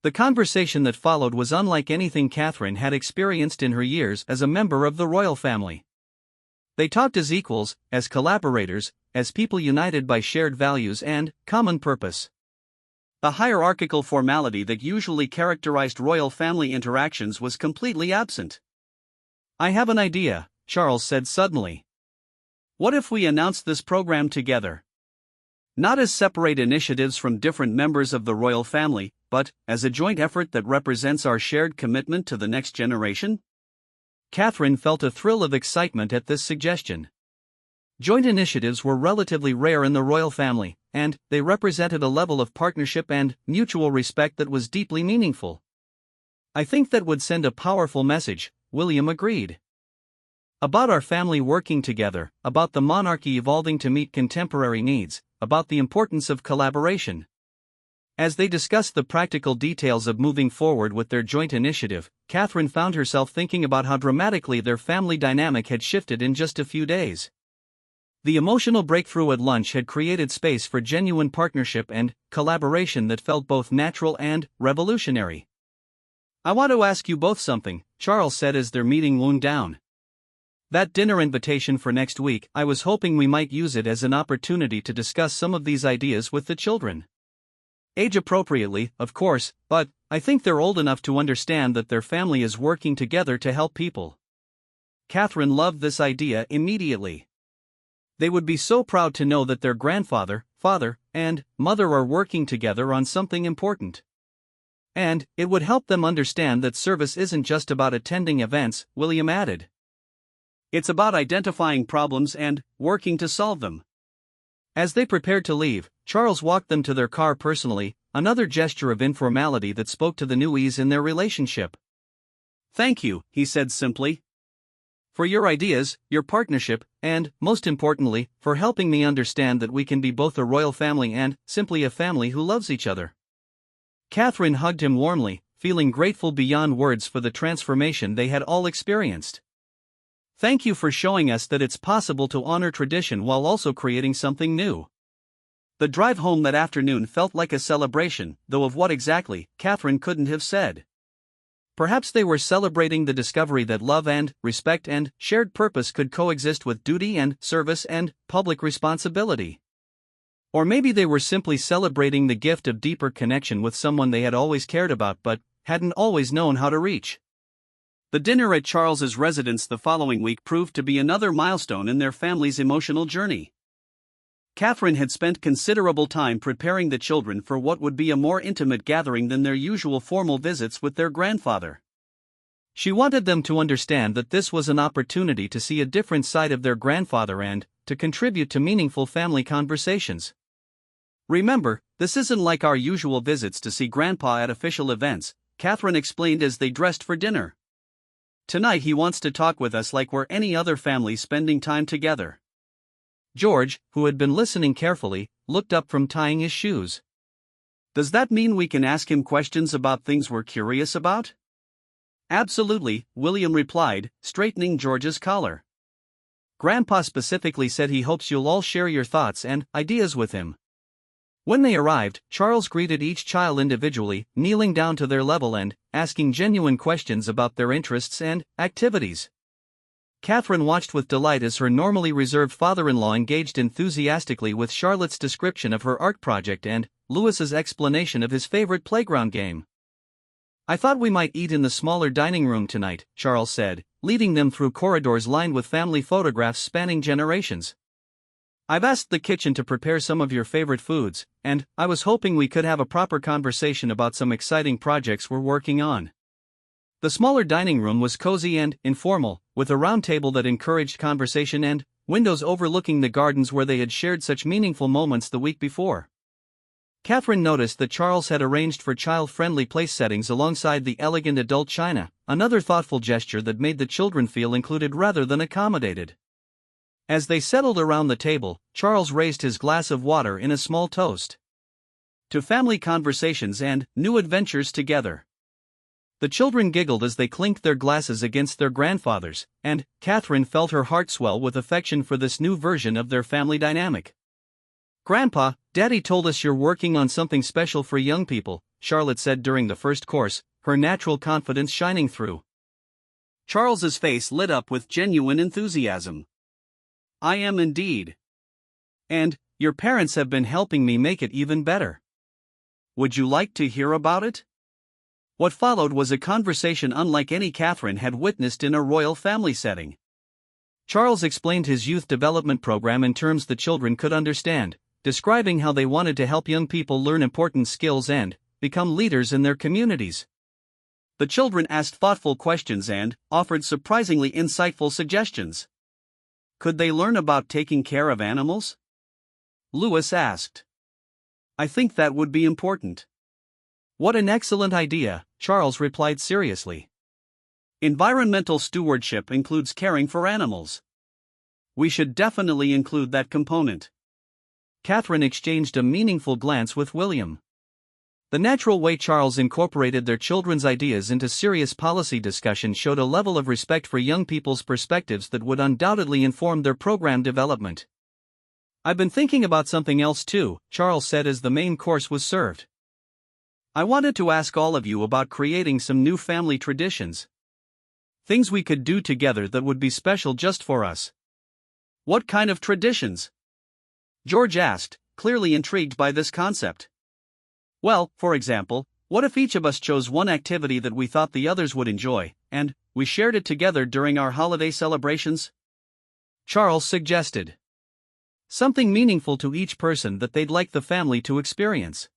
The conversation that followed was unlike anything Catherine had experienced in her years as a member of the royal family. They talked as equals, as collaborators, as people united by shared values and common purpose. The hierarchical formality that usually characterized royal family interactions was completely absent. "I have an idea," Charles said suddenly. "What if we announced this program together? Not as separate initiatives from different members of the royal family, but as a joint effort that represents our shared commitment to the next generation?" Catherine felt a thrill of excitement at this suggestion. Joint initiatives were relatively rare in the royal family, and they represented a level of partnership and mutual respect that was deeply meaningful. "I think that would send a powerful message," William agreed. "About our family working together, about the monarchy evolving to meet contemporary needs, about the importance of collaboration." As they discussed the practical details of moving forward with their joint initiative, Catherine found herself thinking about how dramatically their family dynamic had shifted in just a few days. The emotional breakthrough at lunch had created space for genuine partnership and collaboration that felt both natural and revolutionary. "I want to ask you both something," Charles said as their meeting wound down. "That dinner invitation for next week, I was hoping we might use it as an opportunity to discuss some of these ideas with the children. Age appropriately, of course, but I think they're old enough to understand that their family is working together to help people." Catherine loved this idea immediately. They would be so proud to know that their grandfather, father, and mother are working together on something important. And it would help them understand that service isn't just about attending events, William added. "It's about identifying problems and working to solve them." As they prepared to leave, Charles walked them to their car personally, another gesture of informality that spoke to the new ease in their relationship. "Thank you," he said simply. "For your ideas, your partnership, and, most importantly, for helping me understand that we can be both a royal family and simply a family who loves each other." Catherine hugged him warmly, feeling grateful beyond words for the transformation they had all experienced. "Thank you for showing us that it's possible to honor tradition while also creating something new." The drive home that afternoon felt like a celebration, though of what exactly, Catherine couldn't have said. Perhaps they were celebrating the discovery that love and respect and shared purpose could coexist with duty and service and public responsibility. Or maybe they were simply celebrating the gift of deeper connection with someone they had always cared about but hadn't always known how to reach. The dinner at Charles's residence the following week proved to be another milestone in their family's emotional journey. Catherine had spent considerable time preparing the children for what would be a more intimate gathering than their usual formal visits with their grandfather. She wanted them to understand that this was an opportunity to see a different side of their grandfather and to contribute to meaningful family conversations. "Remember, this isn't like our usual visits to see Grandpa at official events," Catherine explained as they dressed for dinner. Tonight he wants to talk with us like we're any other family spending time together. George, who had been listening carefully, looked up from tying his shoes. Does that mean we can ask him questions about things we're curious about? Absolutely, William replied, straightening George's collar. Grandpa specifically said he hopes you'll all share your thoughts and ideas with him. When they arrived, Charles greeted each child individually, kneeling down to their level and asking genuine questions about their interests and activities. Catherine watched with delight as her normally reserved father-in-law engaged enthusiastically with Charlotte's description of her art project and Louis's explanation of his favorite playground game. I thought we might eat in the smaller dining room tonight, Charles said, leading them through corridors lined with family photographs spanning generations. I've asked the kitchen to prepare some of your favorite foods, and I was hoping we could have a proper conversation about some exciting projects we're working on. The smaller dining room was cozy and informal, with a round table that encouraged conversation and windows overlooking the gardens where they had shared such meaningful moments the week before. Catherine noticed that Charles had arranged for child-friendly place settings alongside the elegant adult china, another thoughtful gesture that made the children feel included rather than accommodated. As they settled around the table, Charles raised his glass of water in a small toast to family conversations and new adventures together. The children giggled as they clinked their glasses against their grandfathers, and Catherine felt her heart swell with affection for this new version of their family dynamic. Grandpa, Daddy told us you're working on something special for young people, Charlotte said during the first course, her natural confidence shining through. Charles's face lit up with genuine enthusiasm. I am indeed. And your parents have been helping me make it even better. Would you like to hear about it? What followed was a conversation unlike any Catherine had witnessed in a royal family setting. Charles explained his youth development program in terms the children could understand, describing how they wanted to help young people learn important skills and become leaders in their communities. The children asked thoughtful questions and offered surprisingly insightful suggestions. Could they learn about taking care of animals? Louis asked. I think that would be important. What an excellent idea, Charles replied seriously. Environmental stewardship includes caring for animals. We should definitely include that component. Catherine exchanged a meaningful glance with William. The natural way Charles incorporated their children's ideas into serious policy discussion showed a level of respect for young people's perspectives that would undoubtedly inform their program development. I've been thinking about something else too, Charles said as the main course was served. I wanted to ask all of you about creating some new family traditions. Things we could do together that would be special just for us. What kind of traditions? George asked, clearly intrigued by this concept. Well, for example, what if each of us chose one activity that we thought the others would enjoy, and we shared it together during our holiday celebrations? Charles suggested. Something meaningful to each person that they'd like the family to experience.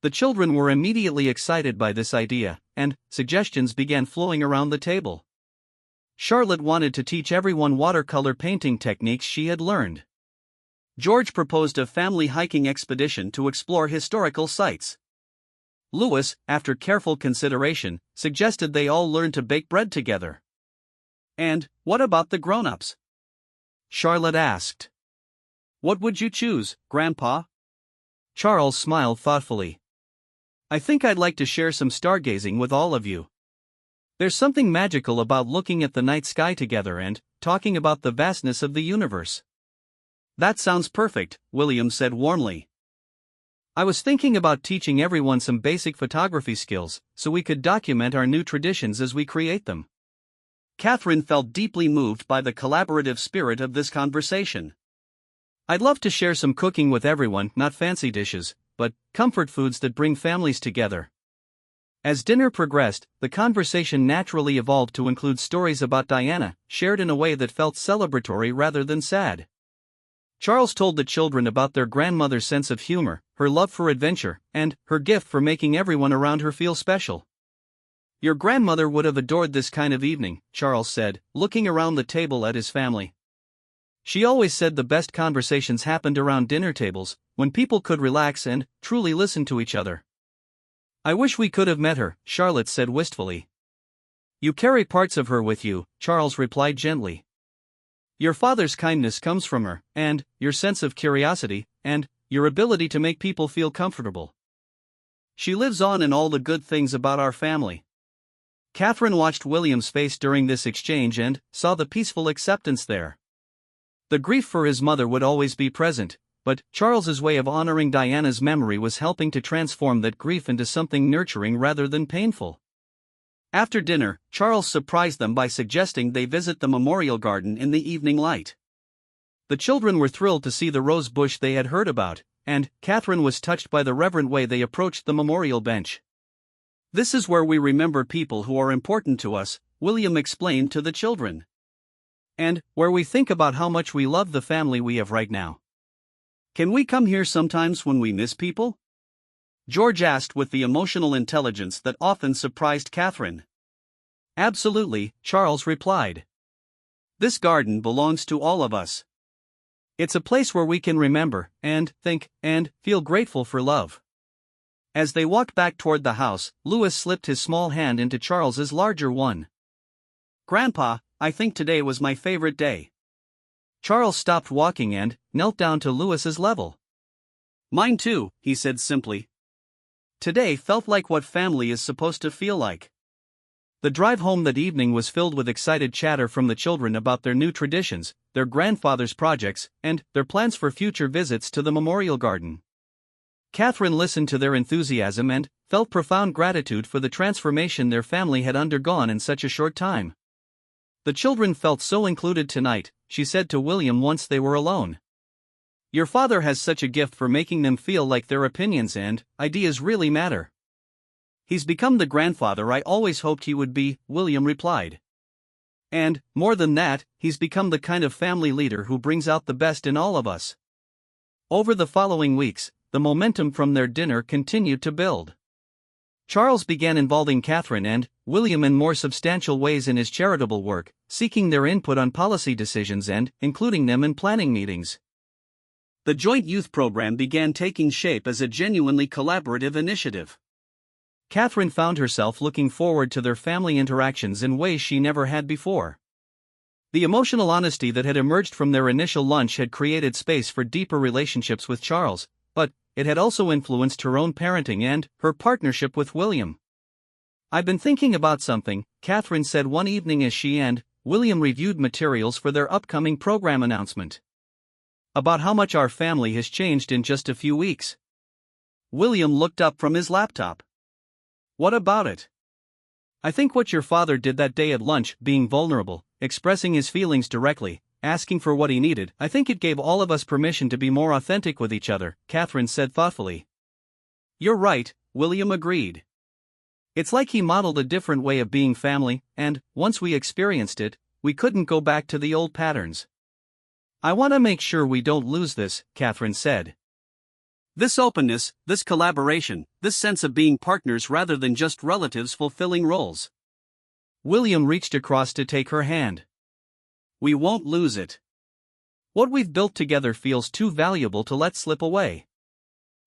The children were immediately excited by this idea, and suggestions began flowing around the table. Charlotte wanted to teach everyone watercolor painting techniques she had learned. George proposed a family hiking expedition to explore historical sites. Louis, after careful consideration, suggested they all learn to bake bread together. And what about the grown-ups? Charlotte asked. What would you choose, Grandpa? Charles smiled thoughtfully. I think I'd like to share some stargazing with all of you. There's something magical about looking at the night sky together and talking about the vastness of the universe. That sounds perfect, William said warmly. I was thinking about teaching everyone some basic photography skills, so we could document our new traditions as we create them. Catherine felt deeply moved by the collaborative spirit of this conversation. I'd love to share some cooking with everyone, not fancy dishes, but comfort foods that bring families together. As dinner progressed, the conversation naturally evolved to include stories about Diana, shared in a way that felt celebratory rather than sad. Charles told the children about their grandmother's sense of humor, her love for adventure, and her gift for making everyone around her feel special. Your grandmother would have adored this kind of evening, Charles said, looking around the table at his family. She always said the best conversations happened around dinner tables, when people could relax and truly listen to each other. I wish we could have met her, Charlotte said wistfully. You carry parts of her with you, Charles replied gently. Your father's kindness comes from her, and your sense of curiosity, and your ability to make people feel comfortable. She lives on in all the good things about our family. Catherine watched William's face during this exchange and saw the peaceful acceptance there. The grief for his mother would always be present, but Charles's way of honoring Diana's memory was helping to transform that grief into something nurturing rather than painful. After dinner, Charles surprised them by suggesting they visit the memorial garden in the evening light. The children were thrilled to see the rose bush they had heard about, and Catherine was touched by the reverent way they approached the memorial bench. This is where we remember people who are important to us, William explained to the children. And where we think about how much we love the family we have right now. Can we come here sometimes when we miss people? George asked with the emotional intelligence that often surprised Catherine. Absolutely, Charles replied. This garden belongs to all of us. It's a place where we can remember, and think, and feel grateful for love. As they walked back toward the house, Louis slipped his small hand into Charles's larger one. Grandpa, I think today was my favorite day. Charles stopped walking and knelt down to Louis's level. Mine too, he said simply. Today felt like what family is supposed to feel like. The drive home that evening was filled with excited chatter from the children about their new traditions, their grandfather's projects, and their plans for future visits to the memorial garden. Catherine listened to their enthusiasm and felt profound gratitude for the transformation their family had undergone in such a short time. The children felt so included tonight, she said to William once they were alone. Your father has such a gift for making them feel like their opinions and ideas really matter. He's become the grandfather I always hoped he would be, William replied. And, more than that, he's become the kind of family leader who brings out the best in all of us. Over the following weeks, the momentum from their dinner continued to build. Charles began involving Catherine and William in more substantial ways in his charitable work, seeking their input on policy decisions and including them in planning meetings. The joint youth program began taking shape as a genuinely collaborative initiative. Catherine found herself looking forward to their family interactions in ways she never had before. The emotional honesty that had emerged from their initial lunch had created space for deeper relationships with Charles, but it had also influenced her own parenting and her partnership with William. I've been thinking about something, Catherine said one evening as she and William reviewed materials for their upcoming program announcement. About how much our family has changed in just a few weeks. William looked up from his laptop. What about it? I think what your father did that day at lunch, being vulnerable, expressing his feelings directly, asking for what he needed, I think it gave all of us permission to be more authentic with each other, Catherine said thoughtfully. You're right, William agreed. It's like he modeled a different way of being family, and, once we experienced it, we couldn't go back to the old patterns. I want to make sure we don't lose this, Catherine said. This openness, this collaboration, this sense of being partners rather than just relatives fulfilling roles. William reached across to take her hand. We won't lose it. What we've built together feels too valuable to let slip away.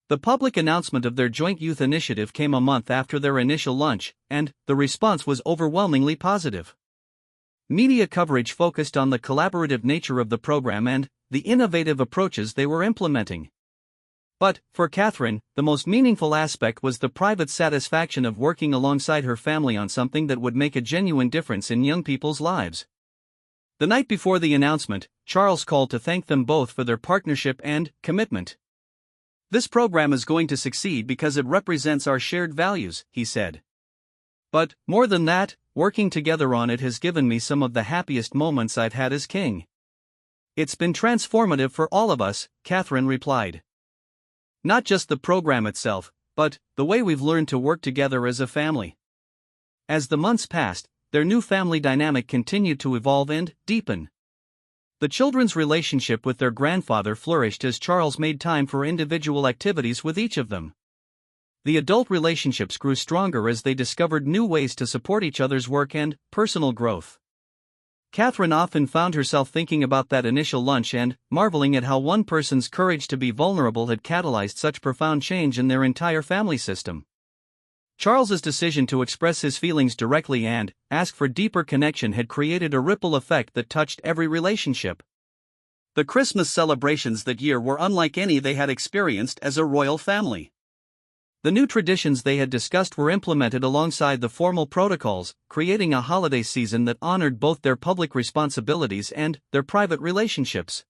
The public announcement of their joint youth initiative came a month after their initial lunch, and the response was overwhelmingly positive. Media coverage focused on the collaborative nature of the program and the innovative approaches they were implementing. But, for Catherine, the most meaningful aspect was the private satisfaction of working alongside her family on something that would make a genuine difference in young people's lives. The night before the announcement, Charles called to thank them both for their partnership and commitment. This program is going to succeed because it represents our shared values, he said. But, more than that, working together on it has given me some of the happiest moments I've had as king. It's been transformative for all of us, Catherine replied. Not just the program itself, but the way we've learned to work together as a family. As the months passed, their new family dynamic continued to evolve and deepen. The children's relationship with their grandfather flourished as Charles made time for individual activities with each of them. The adult relationships grew stronger as they discovered new ways to support each other's work and personal growth. Catherine often found herself thinking about that initial lunch and marveling at how one person's courage to be vulnerable had catalyzed such profound change in their entire family system. Charles's decision to express his feelings directly and ask for deeper connection had created a ripple effect that touched every relationship. The Christmas celebrations that year were unlike any they had experienced as a royal family. The new traditions they had discussed were implemented alongside the formal protocols, creating a holiday season that honored both their public responsibilities and their private relationships.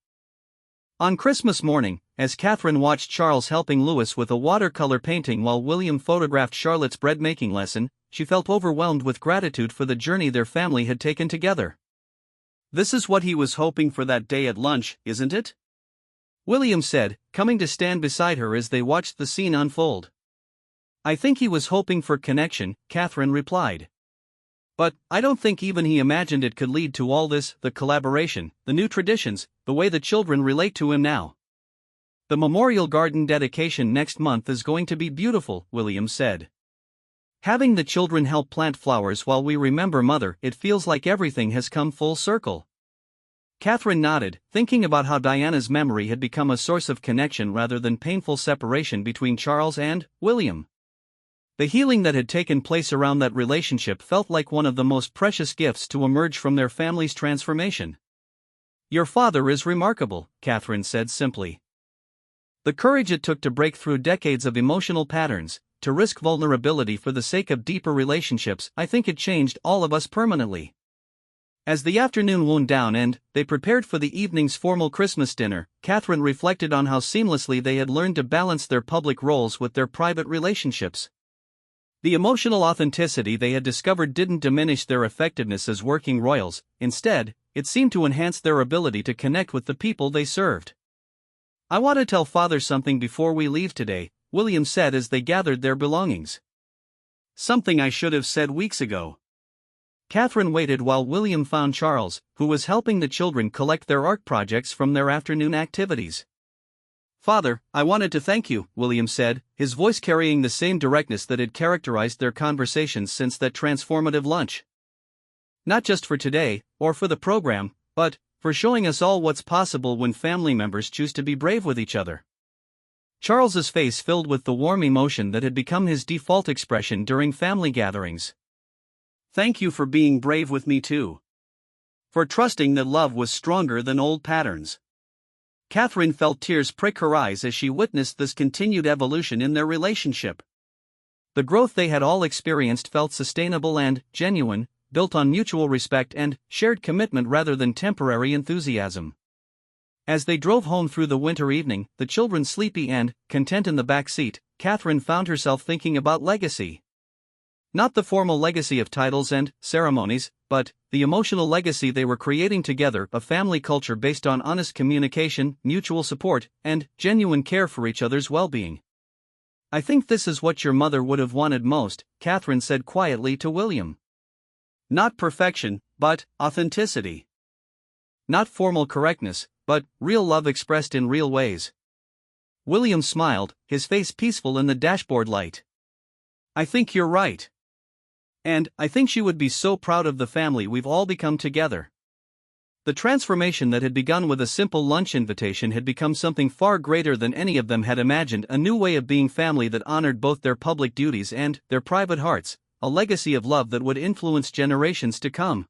On Christmas morning, as Catherine watched Charles helping Louis with a watercolor painting while William photographed Charlotte's bread-making lesson, she felt overwhelmed with gratitude for the journey their family had taken together. "This is what he was hoping for that day at lunch, isn't it?" William said, coming to stand beside her as they watched the scene unfold. "I think he was hoping for connection," Catherine replied. "But I don't think even he imagined it could lead to all this, the collaboration, the new traditions, the way the children relate to him now." "The Memorial Garden dedication next month is going to be beautiful," William said. "Having the children help plant flowers while we remember Mother, it feels like everything has come full circle." Catherine nodded, thinking about how Diana's memory had become a source of connection rather than painful separation between Charles and William. The healing that had taken place around that relationship felt like one of the most precious gifts to emerge from their family's transformation. "Your father is remarkable," Catherine said simply. "The courage it took to break through decades of emotional patterns, to risk vulnerability for the sake of deeper relationships, I think it changed all of us permanently." As the afternoon wound down and they prepared for the evening's formal Christmas dinner, Catherine reflected on how seamlessly they had learned to balance their public roles with their private relationships. The emotional authenticity they had discovered didn't diminish their effectiveness as working royals, instead, it seemed to enhance their ability to connect with the people they served. "I want to tell Father something before we leave today," William said as they gathered their belongings. "Something I should have said weeks ago." Catherine waited while William found Charles, who was helping the children collect their art projects from their afternoon activities. "Father, I wanted to thank you," William said, his voice carrying the same directness that had characterized their conversations since that transformative lunch. "Not just for today, or for the program, but for showing us all what's possible when family members choose to be brave with each other." Charles's face filled with the warm emotion that had become his default expression during family gatherings. "Thank you for being brave with me too. For trusting that love was stronger than old patterns." Catherine felt tears prick her eyes as she witnessed this continued evolution in their relationship. The growth they had all experienced felt sustainable and genuine, built on mutual respect and shared commitment rather than temporary enthusiasm. As they drove home through the winter evening, the children sleepy and content in the back seat, Catherine found herself thinking about legacy. Not the formal legacy of titles and ceremonies, but the emotional legacy they were creating together, a family culture based on honest communication, mutual support, and genuine care for each other's well-being. "I think this is what your mother would have wanted most," Catherine said quietly to William. "Not perfection, but authenticity. Not formal correctness, but real love expressed in real ways." William smiled, his face peaceful in the dashboard light. "I think you're right. And I think she would be so proud of the family we've all become together." The transformation that had begun with a simple lunch invitation had become something far greater than any of them had imagined, a new way of being family that honored both their public duties and their private hearts, a legacy of love that would influence generations to come.